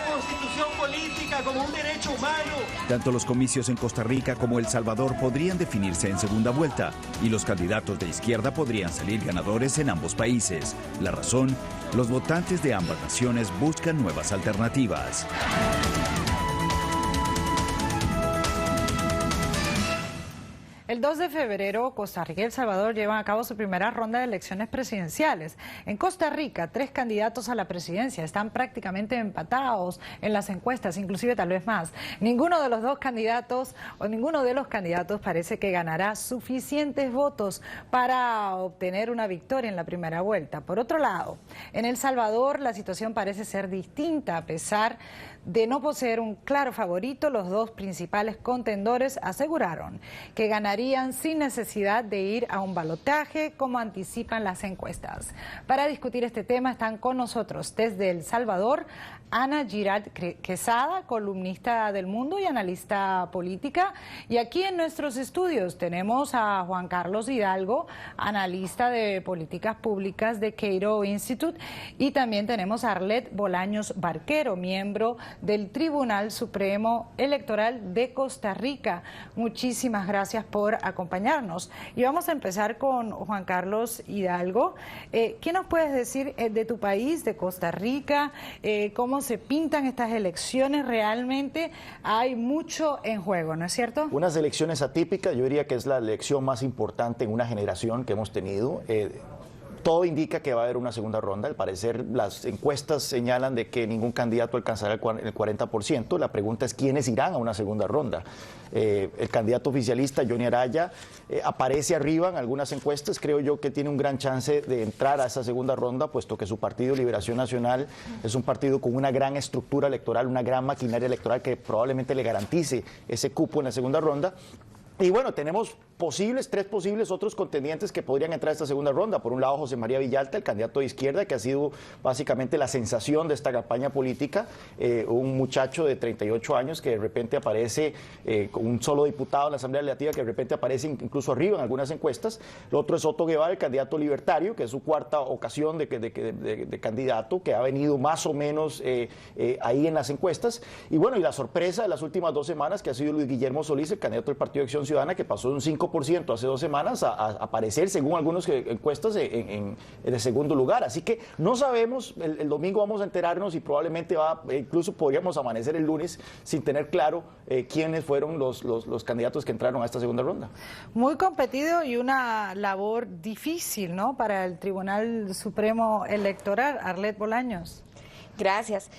constitución política como un derecho humano. Tanto los comicios en Costa Rica como El Salvador podrían definirse en segunda vuelta y los candidatos de izquierda podrían salir ganadores en ambos países. La razón, los votantes de ambas naciones buscan nuevas alternativas. El 2 de febrero, Costa Rica y El Salvador llevan a cabo su primera ronda de elecciones presidenciales. En Costa Rica, 3 candidatos a la presidencia están prácticamente empatados en las encuestas, inclusive tal vez más. Ninguno de los candidatos parece que ganará suficientes votos para obtener una victoria en la primera vuelta. Por otro lado, en El Salvador la situación parece ser distinta. A pesar de no poseer un claro favorito, los 2 principales contendores aseguraron que ganarían sin necesidad de ir a un balotaje, como anticipan las encuestas. Para discutir este tema están con nosotros desde El Salvador Ana Giralt Quesada, columnista del Mundo y analista política. Y aquí en nuestros estudios tenemos a Juan Carlos Hidalgo, analista de políticas públicas de Cato Institute. Y también tenemos a Arlet Bolaños Barquero, miembro del Tribunal Supremo Electoral de Costa Rica. Muchísimas gracias por acompañarnos. Y vamos a empezar con Juan Carlos Hidalgo. ¿Qué nos puedes decir de tu país, de Costa Rica? ¿Cómo se pintan estas elecciones? Realmente hay mucho en juego, ¿no es cierto? Unas elecciones atípicas, yo diría que es la elección más importante en una generación que hemos tenido. Todo indica que va a haber una segunda ronda. Al parecer, las encuestas señalan de que ningún candidato alcanzará el 40%. La pregunta es quiénes irán a una segunda ronda. El candidato oficialista, Johnny Araya, aparece arriba en algunas encuestas. Creo yo que tiene un gran chance de entrar a esa segunda ronda, puesto que su partido, Liberación Nacional, es un partido con una gran estructura electoral, una gran maquinaria electoral que probablemente le garantice ese cupo en la segunda ronda. Y bueno, tenemos tres posibles otros contendientes que podrían entrar a esta segunda ronda. Por un lado, José María Villalta, el candidato de izquierda, que ha sido básicamente la sensación de esta campaña política, un muchacho de 38 años que de repente aparece con un solo diputado en la Asamblea Legislativa, que de repente aparece incluso arriba en algunas encuestas. Lo otro es Otto Guevara, el candidato libertario, que es su cuarta ocasión de candidato, que ha venido más o menos ahí en las encuestas. Y bueno, y la sorpresa de las últimas 2 semanas, que ha sido Luis Guillermo Solís, el candidato del Partido de Acción Ciudadana, que pasó de un 5% hace 2 semanas a aparecer, según algunas encuestas, en el segundo lugar. Así que no sabemos, el domingo vamos a enterarnos y probablemente incluso podríamos amanecer el lunes sin tener claro quiénes fueron los candidatos que entraron a esta segunda ronda. Muy competido y una labor difícil, ¿no?, para el Tribunal Supremo Electoral. Arlet Bolaños. Gracias.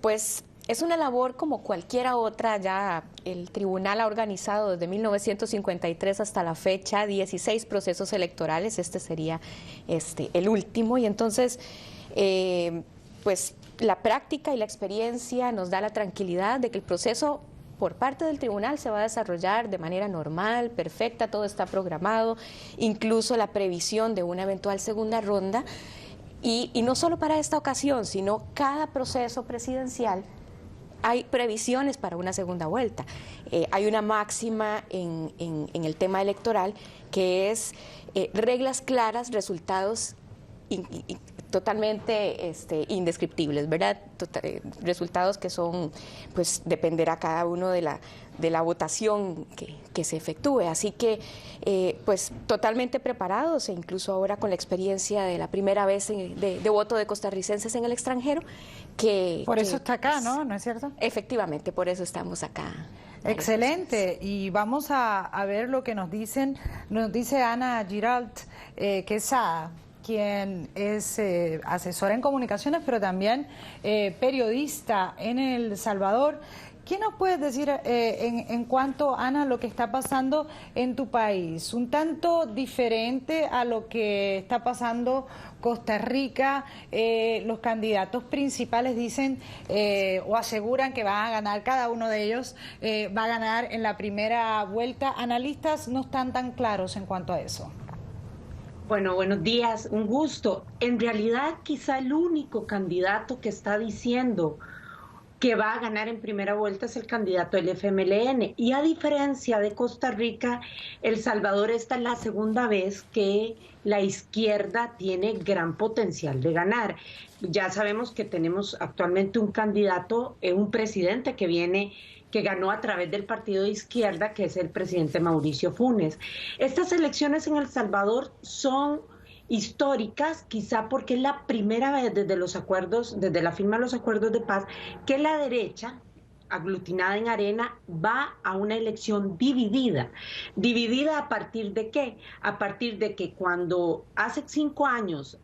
Pues es una labor como cualquiera otra. Ya el tribunal ha organizado desde 1953 hasta la fecha 16 procesos electorales. Este sería el último, y entonces pues la práctica y la experiencia nos da la tranquilidad de que el proceso por parte del tribunal se va a desarrollar de manera normal, perfecta, todo está programado, incluso la previsión de una eventual segunda ronda. Y no solo para esta ocasión, sino cada proceso presidencial hay previsiones para una segunda vuelta. Hay una máxima en el tema electoral que es reglas claras, resultados totalmente indescriptibles, ¿verdad? Resultados que son, pues dependerá cada uno de la votación que se efectúe. Así que, pues totalmente preparados, e incluso ahora con la experiencia de la primera vez de voto de costarricenses en el extranjero. Por eso está acá, ¿no? ¿No es cierto? Efectivamente, por eso estamos acá. Excelente, y vamos a ver lo que nos dice Ana Giralt Quesada, quien es asesora en comunicaciones, pero también periodista en El Salvador. ¿Qué nos puedes decir en cuanto, Ana, a lo que está pasando en tu país? Un tanto diferente a lo que está pasando Costa Rica. Los candidatos principales dicen o aseguran que van a ganar, cada uno de ellos va a ganar en la primera vuelta. Analistas no están tan claros en cuanto a eso. Bueno, buenos días, un gusto. En realidad, quizá el único candidato que está diciendo que va a ganar en primera vuelta es el candidato del FMLN. Y a diferencia de Costa Rica, El Salvador esta es la segunda vez que la izquierda tiene gran potencial de ganar. Ya sabemos que tenemos actualmente un candidato, un presidente que ganó a través del partido de izquierda, que es el presidente Mauricio Funes. Estas elecciones en El Salvador son históricas, quizá porque es la primera vez desde la firma de los acuerdos de paz, que la derecha, aglutinada en Arena, va a una elección dividida. ¿Dividida a partir de qué? A partir de que cuando hace 5 años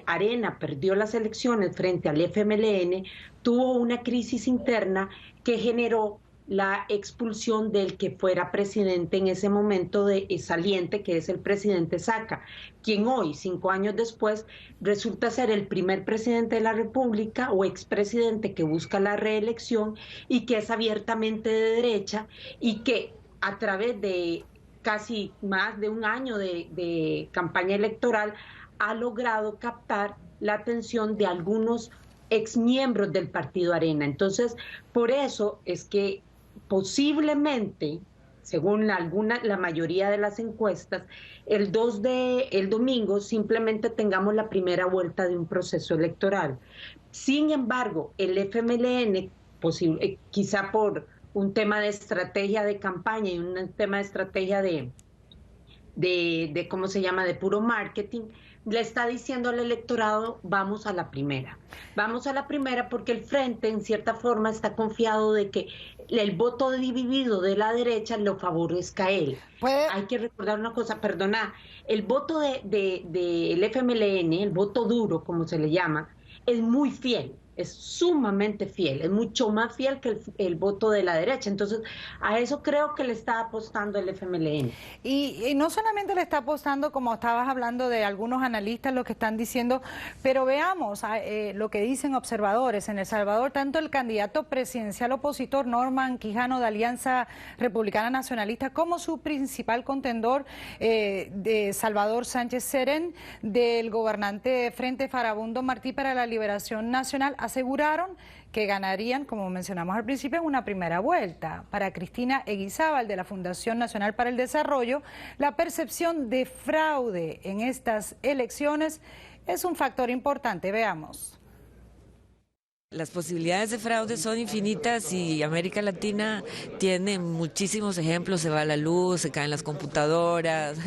Arena perdió las elecciones frente al FMLN, tuvo una crisis interna que generó la expulsión del que fuera presidente en ese momento saliente, que es el presidente Saca, quien hoy, 5 años después, resulta ser el primer presidente de la República o expresidente que busca la reelección y que es abiertamente de derecha y que a través de casi más de un año de campaña electoral ha logrado captar la atención de algunos exmiembros del partido Arena. Entonces, por eso es que posiblemente, según la mayoría de las encuestas, el domingo simplemente tengamos la primera vuelta de un proceso electoral. Sin embargo, el FMLN, quizá por un tema de estrategia de campaña y un tema de estrategia de ¿cómo se llama?, de puro marketing, le está diciendo al electorado, vamos a la primera porque el Frente en cierta forma está confiado de que el voto dividido de la derecha lo favorezca a él. Hay que recordar una cosa, perdona, el voto del FMLN, el voto duro como se le llama, es muy fiel. Es sumamente fiel, es mucho más fiel que el voto de la derecha. Entonces, a eso creo que le está apostando el FMLN. Y no solamente le está apostando, como estabas hablando de algunos analistas, lo que están diciendo, pero veamos lo que dicen observadores. En El Salvador, tanto el candidato presidencial opositor Norman Quijano de Alianza Republicana Nacionalista como su principal contendor de Salvador Sánchez Serén, del gobernante Frente Farabundo Martí para la Liberación Nacional, aseguraron que ganarían, como mencionamos al principio, en una primera vuelta. Para Cristina Eguizábal, de la Fundación Nacional para el Desarrollo, la percepción de fraude en estas elecciones es un factor importante. Veamos. Las posibilidades de fraude son infinitas y América Latina tiene muchísimos ejemplos. Se va la luz, se caen las computadoras,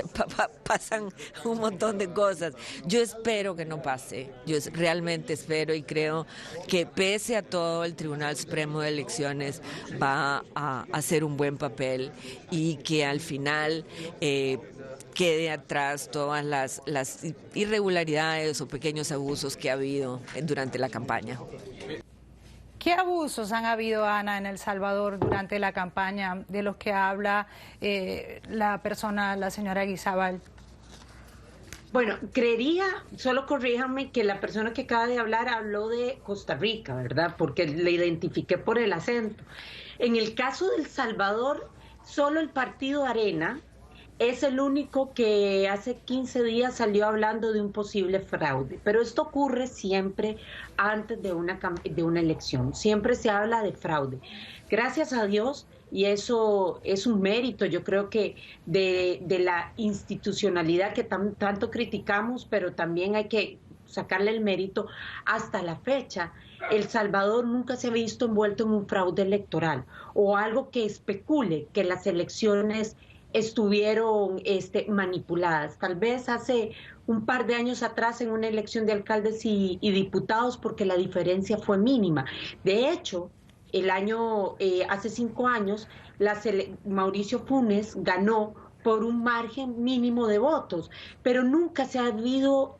pasan un montón de cosas. Yo espero que no pase, yo realmente espero y creo que pese a todo el Tribunal Supremo de Elecciones va a hacer un buen papel y que al final quede atrás todas las irregularidades o pequeños abusos que ha habido durante la campaña. ¿Qué abusos han habido, Ana, en El Salvador durante la campaña de los que habla la señora Eguizábal? Bueno, creería, solo corríjanme, que la persona que acaba de hablar habló de Costa Rica, ¿verdad? Porque le identifiqué por el acento. En el caso de El Salvador, solo el partido Arena es el único que hace 15 días salió hablando de un posible fraude. Pero esto ocurre siempre antes de una elección. Siempre se habla de fraude. Gracias a Dios, y eso es un mérito, yo creo que de la institucionalidad que tanto criticamos, pero también hay que sacarle el mérito. Hasta la fecha, El Salvador nunca se ha visto envuelto en un fraude electoral o algo que especule que las elecciones estuvieron manipuladas. Tal vez hace un par de años atrás en una elección de alcaldes y diputados, porque la diferencia fue mínima. De hecho, hace 5 años, Mauricio Funes ganó por un margen mínimo de votos, pero nunca se ha visto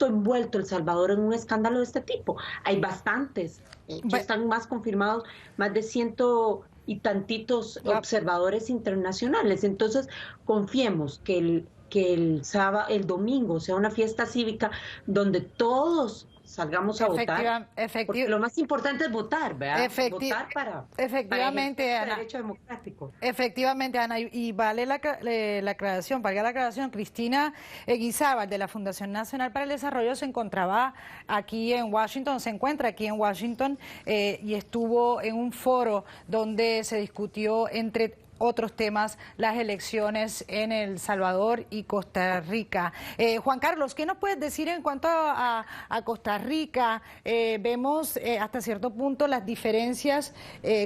envuelto El Salvador en un escándalo de este tipo. Hay bastantes, ya están más confirmados, más de 100 y tantitos observadores internacionales. Entonces, confiemos que el domingo sea una fiesta cívica donde todos salgamos a votar, porque lo más importante es votar, ¿verdad? Votar para efectivamente, para Ana, el derecho democrático. Efectivamente, Ana, y vale la aclaración, valga la aclaración, Cristina Eguizábal, de la Fundación Nacional para el Desarrollo, se encuentra aquí en Washington y estuvo en un foro donde se discutió entre otros temas, las elecciones en El Salvador y Costa Rica. Juan Carlos, ¿qué nos puedes decir en cuanto a Costa Rica? Vemos hasta cierto punto las diferencias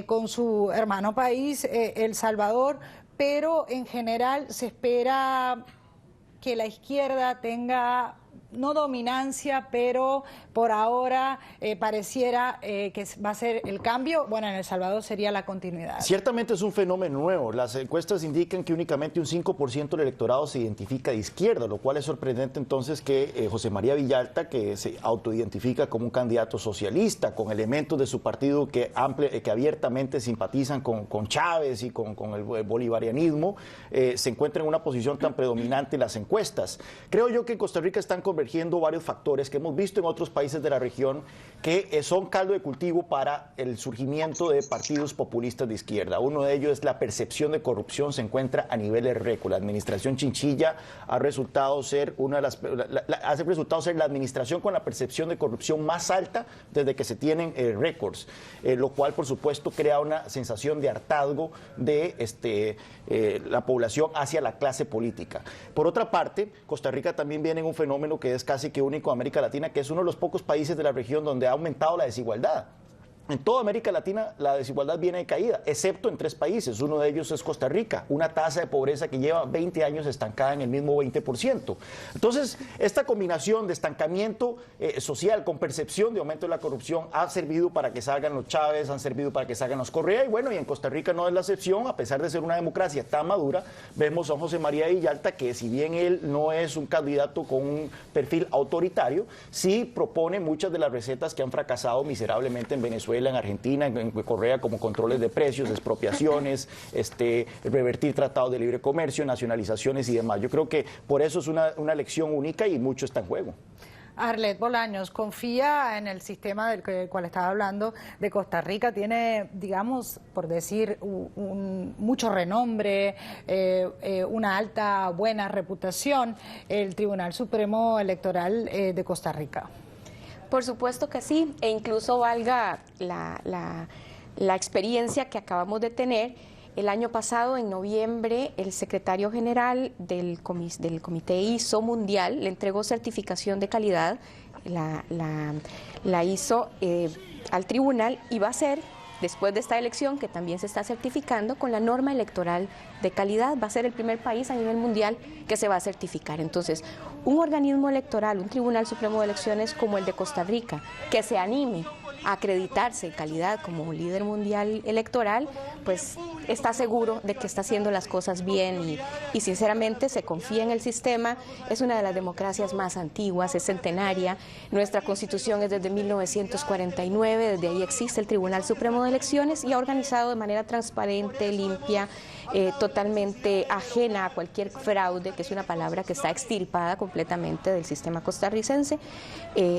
con su hermano país, El Salvador, pero en general se espera que la izquierda tenga, no dominancia, pero por ahora pareciera que va a ser el cambio. Bueno, en El Salvador sería la continuidad. Ciertamente es un fenómeno nuevo. Las encuestas indican que únicamente un 5% del electorado se identifica de izquierda, lo cual es sorprendente entonces que José María Villalta, que se autoidentifica como un candidato socialista, con elementos de su partido que abiertamente simpatizan con Chávez y con el bolivarianismo, se encuentra en una posición tan predominante en las encuestas. Creo yo que en Costa Rica están convergiendo varios factores que hemos visto en otros países de la región que son caldo de cultivo para el surgimiento de partidos populistas de izquierda. Uno de ellos es la percepción de corrupción, se encuentra a niveles récord. La administración Chinchilla ha resultado ser la administración con la percepción de corrupción más alta desde que se tienen récords, lo cual por supuesto crea una sensación de hartazgo de la población hacia la clase política. Por otra parte, Costa Rica también viene en un fenómeno que es casi que único en América Latina, que es uno de los pocos países de la región donde ha aumentado la desigualdad. En toda América Latina la desigualdad viene de caída, excepto en 3 países. Uno de ellos es Costa Rica, una tasa de pobreza que lleva 20 años estancada en el mismo 20%. Entonces, esta combinación de estancamiento social con percepción de aumento de la corrupción ha servido para que salgan los Chávez, han servido para que salgan los Correa, y bueno, y en Costa Rica no es la excepción. A pesar de ser una democracia tan madura, vemos a José María Villalta, que si bien él no es un candidato con un perfil autoritario, sí propone muchas de las recetas que han fracasado miserablemente en Venezuela, en Argentina, en Correa, como controles de precios, expropiaciones, revertir tratados de libre comercio, nacionalizaciones y demás. Yo creo que por eso es una elección única y mucho está en juego. Arlet Bolaños, confía en el sistema del cual estaba hablando de Costa Rica, tiene, digamos, por decir, mucho renombre, una alta, buena reputación, el Tribunal Supremo Electoral de Costa Rica. Por supuesto que sí, e incluso valga la experiencia que acabamos de tener. El año pasado, en noviembre, el secretario general del Comité ISO Mundial le entregó certificación de calidad, la hizo al tribunal, y va a ser, después de esta elección, que también se está certificando con la norma electoral de calidad, va a ser el primer país a nivel mundial que se va a certificar. Entonces, un organismo electoral, un Tribunal Supremo de Elecciones como el de Costa Rica, que se anime a acreditarse en calidad como un líder mundial electoral, pues está seguro de que está haciendo las cosas bien y sinceramente se confía en el sistema. Es una de las democracias más antiguas, es centenaria. Nuestra Constitución es desde 1949, desde ahí existe el Tribunal Supremo de Elecciones y ha organizado de manera transparente, limpia, totalmente ajena a cualquier fraude, que es una palabra que está extirpada completamente del sistema costarricense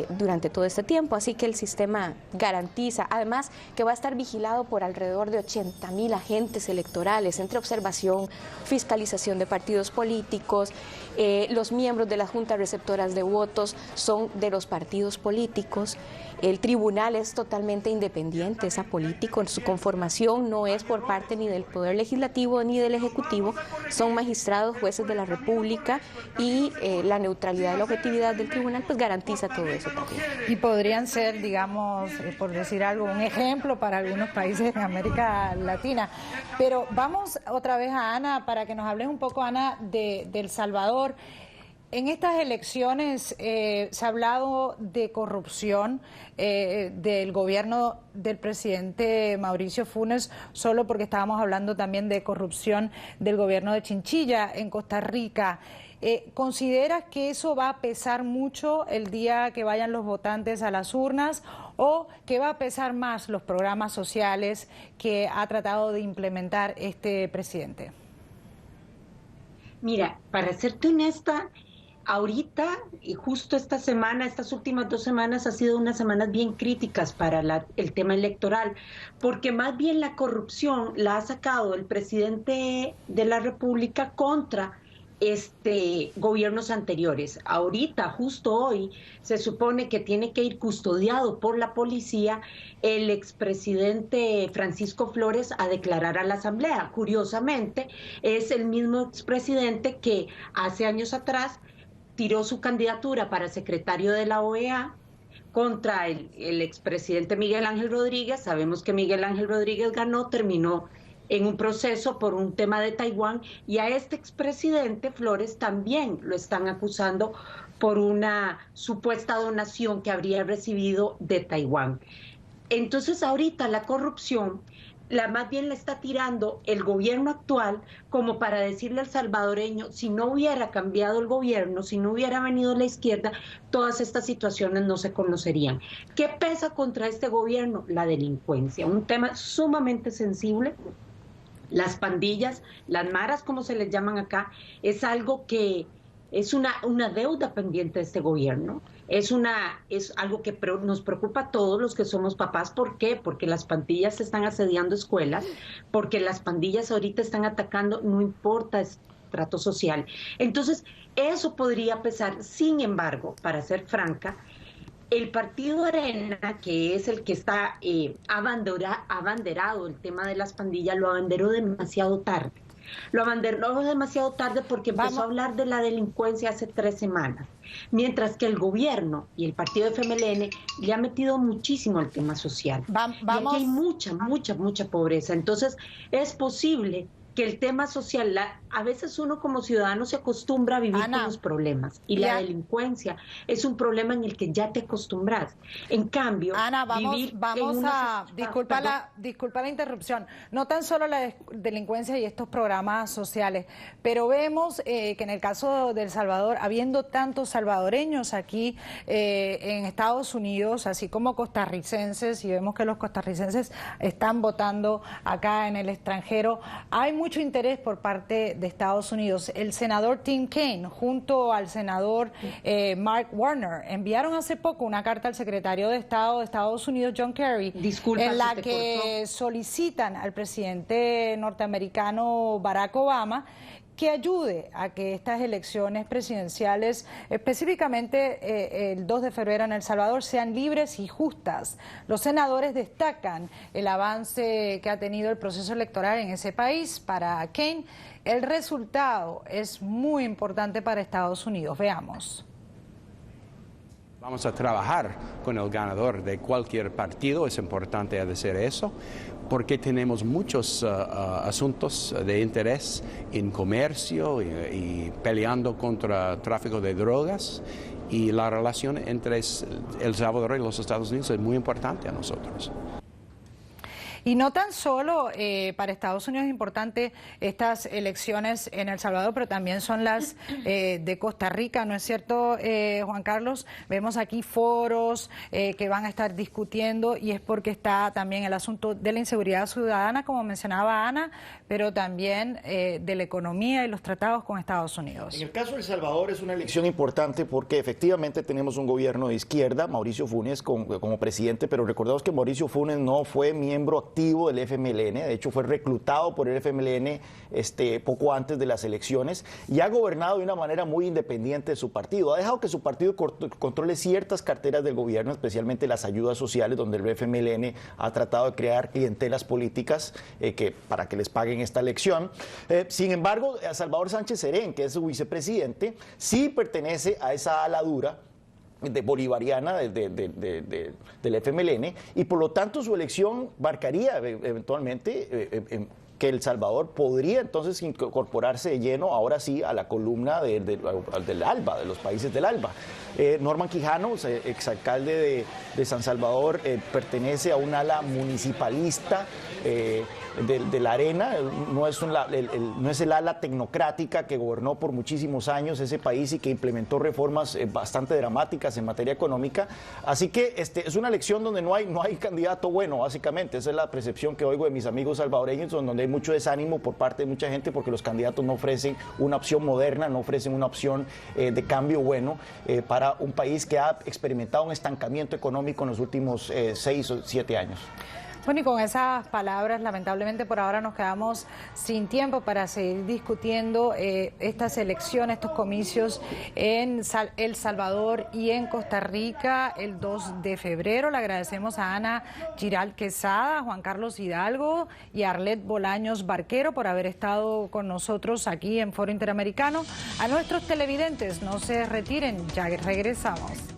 durante todo este tiempo. Así que el sistema garantiza, además, que va a estar vigilado por alrededor de 80.000 agentes electorales, entre observación, fiscalización de partidos políticos. Los miembros de las juntas receptoras de votos son de los partidos políticos. El tribunal es totalmente independiente, es apolítico, su conformación no es por parte ni del Poder Legislativo ni del Ejecutivo, son magistrados, jueces de la República, y la neutralidad y la objetividad del tribunal pues garantiza todo eso también. Y podrían ser, digamos, por decir algo, un ejemplo para algunos países de América Latina. Pero vamos otra vez a Ana para que nos hables un poco, Ana, de El Salvador. En estas elecciones se ha hablado de corrupción del gobierno del presidente Mauricio Funes, solo porque estábamos hablando también de corrupción del gobierno de Chinchilla en Costa Rica. ¿Consideras que eso va a pesar mucho el día que vayan los votantes a las urnas o que va a pesar más los programas sociales que ha tratado de implementar este presidente? Mira, para serte honesta, ahorita y justo esta semana, estas últimas 2 semanas, ha sido unas semanas bien críticas para el tema electoral, porque más bien la corrupción la ha sacado el presidente de la República contra gobiernos anteriores. Ahorita, justo hoy, se supone que tiene que ir custodiado por la policía el expresidente Francisco Flores a declarar a la Asamblea. Curiosamente, es el mismo expresidente que hace años atrás tiró su candidatura para secretario de la OEA contra el expresidente Miguel Ángel Rodríguez. Sabemos que Miguel Ángel Rodríguez ganó, terminó en un proceso por un tema de Taiwán, y a este expresidente Flores también lo están acusando por una supuesta donación que habría recibido de Taiwán. Entonces ahorita la corrupción más bien la está tirando el gobierno actual como para decirle al salvadoreño, si no hubiera cambiado el gobierno, si no hubiera venido la izquierda, todas estas situaciones no se conocerían. ¿Qué pesa contra este gobierno? La delincuencia, un tema sumamente sensible. Las pandillas, las maras, como se les llaman acá, es algo que es una deuda pendiente de este gobierno. Es algo que nos preocupa a todos los que somos papás. ¿Por qué? Porque las pandillas están asediando escuelas, porque las pandillas ahorita están atacando, no importa estrato social. Entonces, eso podría pesar. Sin embargo, para ser franca, el partido Arena, que es el que está abanderado el tema de las pandillas, lo abanderó demasiado tarde. Lo abanderó demasiado tarde porque empezó a hablar de la delincuencia hace 3 semanas. Mientras que el gobierno y el partido FMLN le ha metido muchísimo al tema social. Y aquí hay mucha pobreza. Entonces, es posible que el tema social, a veces uno como ciudadano se acostumbra a vivir con los problemas, y la delincuencia es un problema en el que ya te acostumbras. En cambio, disculpa la interrupción, no tan solo la delincuencia y estos programas sociales, pero vemos que en el caso de El Salvador, habiendo tantos salvadoreños aquí en Estados Unidos, así como costarricenses, y vemos que los costarricenses están votando acá en el extranjero, hay mucho interés por parte de Estados Unidos. El senador Tim Kaine junto al senador Mark Warner enviaron hace poco una carta al secretario de Estado de Estados Unidos, John Kerry, en la que solicitan al presidente norteamericano Barack Obama que ayude a que estas elecciones presidenciales, específicamente el 2 de febrero en El Salvador, sean libres y justas. Los senadores destacan el avance que ha tenido el proceso electoral en ese país. Para Kaine, el resultado es muy importante para Estados Unidos. Veamos. Vamos a trabajar con el ganador de cualquier partido, es importante decir eso, porque tenemos muchos asuntos de interés en comercio y peleando contra tráfico de drogas, y la relación entre El Salvador y los Estados Unidos es muy importante a nosotros. Y no tan solo para Estados Unidos es importante estas elecciones en El Salvador, pero también son las de Costa Rica, ¿no es cierto, Juan Carlos? Vemos aquí foros que van a estar discutiendo, y es porque está también el asunto de la inseguridad ciudadana, como mencionaba Ana, pero también de la economía y los tratados con Estados Unidos. En el caso de El Salvador es una elección importante porque efectivamente tenemos un gobierno de izquierda, Mauricio Funes como presidente, pero recordemos que Mauricio Funes no fue miembro activo del FMLN, de hecho fue reclutado por el FMLN poco antes de las elecciones, y ha gobernado de una manera muy independiente de su partido. Ha dejado que su partido controle ciertas carteras del gobierno, especialmente las ayudas sociales, donde el FMLN ha tratado de crear clientelas políticas para que les paguen esta elección. Sin embargo, a Salvador Sánchez Serén, que es su vicepresidente, sí pertenece a esa ala dura bolivariana del FMLN, y por lo tanto su elección marcaría eventualmente que El Salvador podría entonces incorporarse de lleno, ahora sí, a la columna del ALBA, de los países del ALBA. Norman Quijano, exalcalde de San Salvador, pertenece a un ala municipalista de la Arena, no es el ala tecnocrática que gobernó por muchísimos años ese país y que implementó reformas bastante dramáticas en materia económica. Así que es una elección donde no hay candidato bueno, básicamente. Esa es la percepción que oigo de mis amigos salvadoreños, donde hay mucho desánimo por parte de mucha gente porque los candidatos no ofrecen una opción moderna, no ofrecen una opción de cambio bueno para un país que ha experimentado un estancamiento económico en los últimos 6 o 7 años. Bueno, y con esas palabras, lamentablemente por ahora nos quedamos sin tiempo para seguir discutiendo estas elecciones, estos comicios en El Salvador y en Costa Rica el 2 de febrero. Le agradecemos a Ana Giral Quesada, a Juan Carlos Hidalgo y a Arlet Bolaños Barquero por haber estado con nosotros aquí en Foro Interamericano. A nuestros televidentes, no se retiren, ya regresamos.